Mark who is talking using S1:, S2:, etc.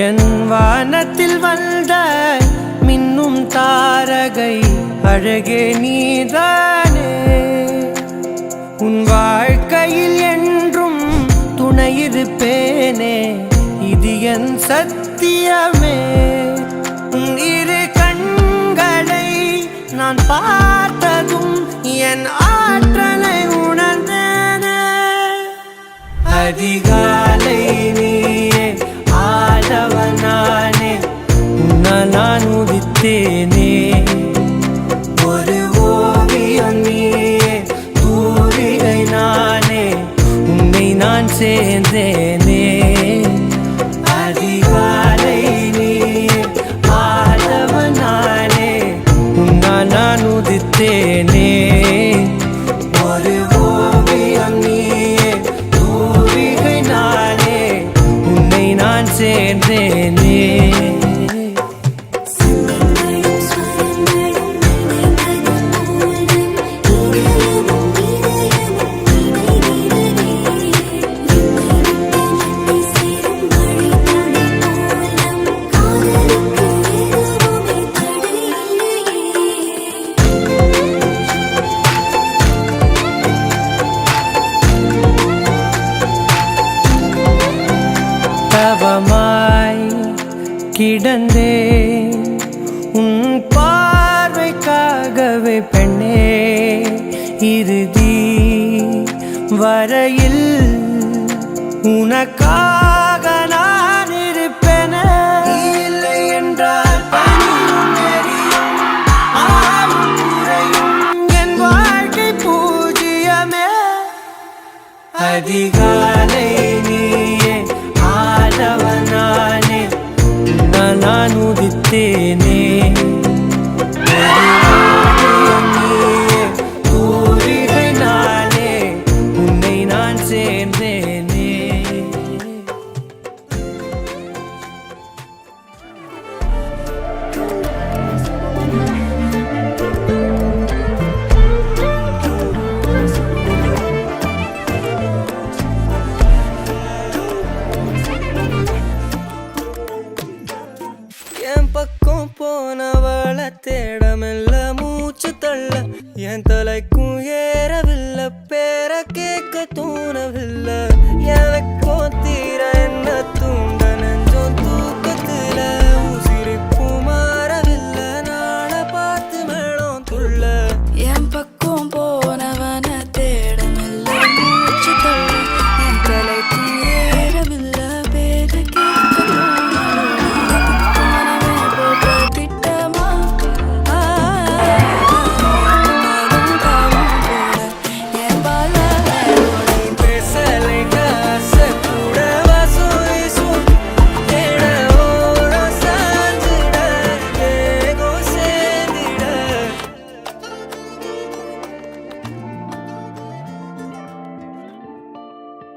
S1: என் வானத்தில் வந்த மின்னும் தாரகை அழகே நீதானே. உன் வாழ்க்கையில் என்றும் துணையிருப்பேனே, இது என் சத்தியமே. உன் இரு கண்களை நான் பார்த்ததும் என் ஆற்றலை உணர்ந்தேனே. அதிகாலை நீயே ஆதவனானே, உன்னால் நான் உதித்தேனே. ஒரு ஓவியம் நீயே, தூரிகை நானே, உன்னை நான் சேர்ந்தேனே. அதிகாலை நீயே ஆதவனானே, உன்னால் நான் உதித்தேனே. ஒரு ஓவியம் நீயே, தூரிகை நானே, உன்னை நான் சேர்ந்தேனே. தவமாய் கிடந்தேன் உன் பார்வைக்காகவே பெண்ணே. இறுதி வரையில் உனக்காக நான் இருப்பேன். இல்லை என்றால் பனியும் எரியும், ஆளும் குறையும், என் வாழ்க்கை பூஜ்ஜியமே. அதிகாலை நீயே ஆதவனானே, நான் உதித்தேனே. தூரிகை நானே, உன்னை நான் சேர்ந்தேனே. என் பக்கம் போனவள தேடமில்ல மூச்சு தள்ள, என் தலைக்கும் ஏறவில்லை, பேர கேட்க தோணவில்லை.